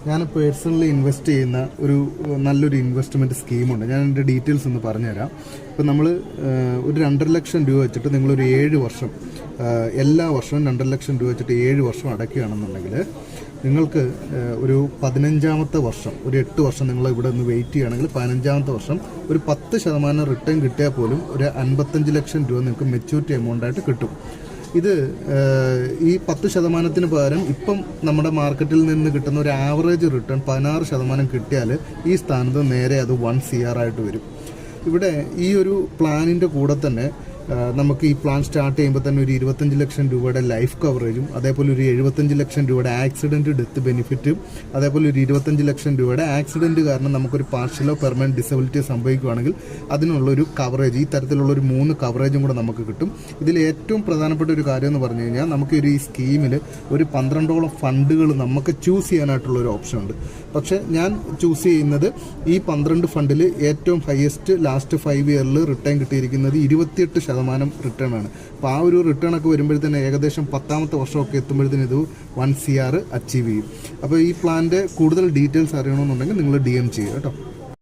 ഞാൻ personally invest ചെയ്യുന്ന ഒരു നല്ലൊരു ഇൻവെസ്റ്റ്മെൻറ്റ് സ്കീമുണ്ട്. ഞാൻ എൻ്റെ ഡീറ്റെയിൽസ് ഒന്ന് പറഞ്ഞുതരാം. ഇപ്പം നമ്മൾ ഒരു 2.5 ലക്ഷം രൂപ വെച്ചിട്ട് നിങ്ങളൊരു 7 വർഷം എല്ലാ വർഷവും 2.5 ലക്ഷം രൂപ വെച്ചിട്ട് 7 വർഷം അടയ്ക്കുകയാണെന്നുണ്ടെങ്കിൽ നിങ്ങൾക്ക് ഒരു 15ാമത്തെ വർഷം, ഒരു 8 വർഷം നിങ്ങൾ ഇവിടെ നിന്ന് വെയിറ്റ് ചെയ്യുകയാണെങ്കിൽ 15ാമത്തെ വർഷം ഒരു 10% റിട്ടേൺ കിട്ടിയാൽ പോലും ഒരു 55 ലക്ഷം രൂപ നിങ്ങൾക്ക് മെച്യൂരിറ്റി എമൗണ്ടായിട്ട് കിട്ടും. ഇത് ഈ 10% പകരം ഇപ്പം നമ്മുടെ മാർക്കറ്റിൽ നിന്ന് കിട്ടുന്ന ഒരു ആവറേജ് റിട്ടേൺ 16% കിട്ടിയാൽ ഈ സ്ഥാനത്ത് നേരെ അത് 1 CR ആയിട്ട് വരും. ഇവിടെ ഈ ഒരു പ്ലാനിൻ്റെ കൂടെ തന്നെ നമുക്ക് ഈ പ്ലാൻ സ്റ്റാർട്ട് ചെയ്യുമ്പോൾ തന്നെ ഒരു 25 ലക്ഷം രൂപയുടെ ലൈഫ് കവറേജും, അതേപോലെ ഒരു 75 ലക്ഷം രൂപയുടെ ആക്സിഡൻറ്റ് ഡെത്ത് ബെനിഫിറ്റും, അതേപോലെ ഒരു 25 ലക്ഷം രൂപയുടെ ആക്സിഡൻറ്റ് കാരണം നമുക്കൊരു പാർഷ്യലോ പെർമനൻറ്റ് ഡിസബിലിറ്റി സംഭവിക്കുകയാണെങ്കിൽ അതിനുള്ളൊരു കവറേജ്, ഈ തരത്തിലുള്ളൊരു 3 കവറേജും കൂടെ നമുക്ക് കിട്ടും. ഇതിൽ ഏറ്റവും പ്രധാനപ്പെട്ട ഒരു കാര്യം എന്ന് പറഞ്ഞു കഴിഞ്ഞാൽ നമുക്ക് ഈ സ്കീമിൽ ഒരു 12ഓളം ഫണ്ടുകൾ നമുക്ക് ചൂസ് ചെയ്യാനായിട്ടുള്ളൊരു ഓപ്ഷൻ ഉണ്ട്. പക്ഷേ ഞാൻ ചൂസ് ചെയ്യുന്നത് ഈ 12 ഫണ്ടിൽ ഏറ്റവും ഹയസ്റ്റ് ലാസ്റ്റ് 5 ഇയറിൽ റിട്ടേൺ കിട്ടിയിരിക്കുന്നത് 28% റിട്ടേൺ ആണ്. അപ്പോൾ ആ ഒരു റിട്ടേൺ ഒക്കെ വരുമ്പോഴത്തേന് ഏകദേശം 10ാമത്തെ വർഷമൊക്കെ എത്തുമ്പോഴത്തേന് ഇത് 1 CR അച്ചീവ് ചെയ്യും. അപ്പോൾ ഈ പ്ലാൻ്റെ കൂടുതൽ ഡീറ്റെയിൽസ് അറിയണമെന്നുണ്ടെങ്കിൽ നിങ്ങൾ DM ചെയ്യുക കേട്ടോ.